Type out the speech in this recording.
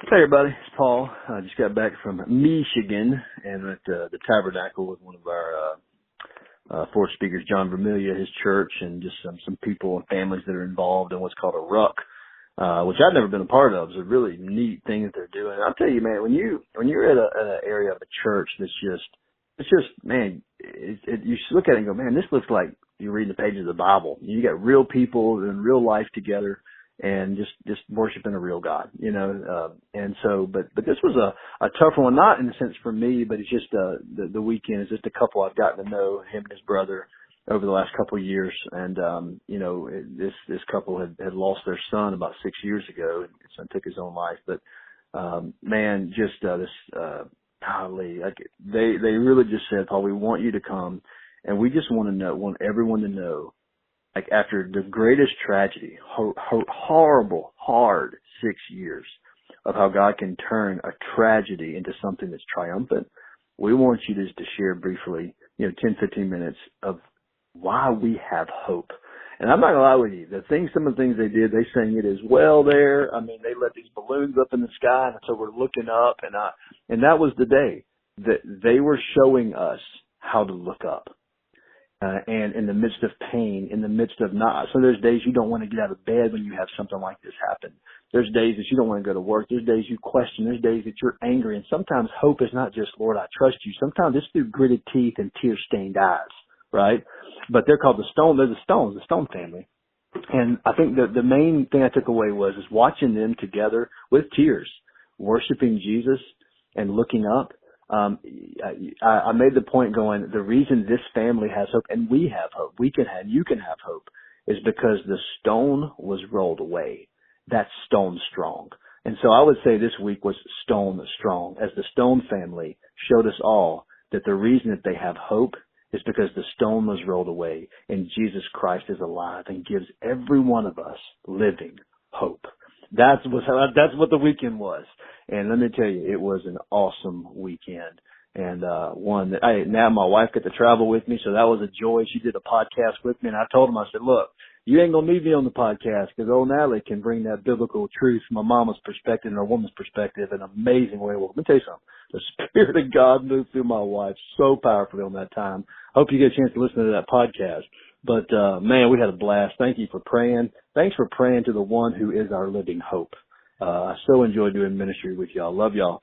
Hey everybody, it's Paul. I just got back from Michigan and at the Tabernacle with one of our fourth speakers, John Vermilya, his church, and just some people and families that are involved in what's called a Ruck, which I've never been a part of. It's a really neat thing that they're doing. I'll tell you, man, when you're at an area of a church that's just man, you look at it and go, man, this looks like you're reading the pages of the Bible. You got real people in real life together. And just worshiping a real God, you know, and so, but this was a tougher one, not in the sense for me, but it's just, the weekend is just a couple I've gotten to know, him and his brother over the last couple of years. And, you know, this couple had lost their son about 6 years ago. His son took his own life, but, man, just, golly, like they really just said, Paul, we want you to come and we just want everyone to know, like after the greatest tragedy, horrible, hard 6 years of how God can turn a tragedy into something that's triumphant, we want you just to share briefly, 10, 15 minutes of why we have hope. And I'm not going to lie with you, some of the things they did, they sang it as well there. I mean, they let these balloons up in the sky, and so we're looking up, and that was the day that they were showing us how to look up. And in the midst of pain, in the midst of so there's days you don't want to get out of bed when you have something like this happen. There's days that you don't want to go to work. There's days you question. There's days that you're angry. And sometimes hope is not just, Lord, I trust you. Sometimes it's through gritted teeth and tear-stained eyes, right? But they're called the Stone family. And I think the main thing I took away was watching them together with tears, worshiping Jesus and looking up. I made the point going, the reason this family has hope and we have hope, you can have hope, is because the stone was rolled away. That's stone strong. And so I would say this week was stone strong, as the Stone family showed us all that the reason that they have hope is because the stone was rolled away and Jesus Christ is alive and gives every one of us living hope. That's what the weekend was. And let me tell you, it was an awesome weekend. And, one that now my wife got to travel with me. So that was a joy. She did a podcast with me and I told him, I said, look, you ain't going to need me on the podcast because old Natalie can bring that biblical truth from a mama's perspective and a woman's perspective in an amazing way. Well, let me tell you something. The Spirit of God moved through my wife so powerfully on that time. Hope you get a chance to listen to that podcast. But, man, we had a blast. Thank you for praying. Thanks for praying to the one who is our living hope. I so enjoy doing ministry with y'all. Love y'all.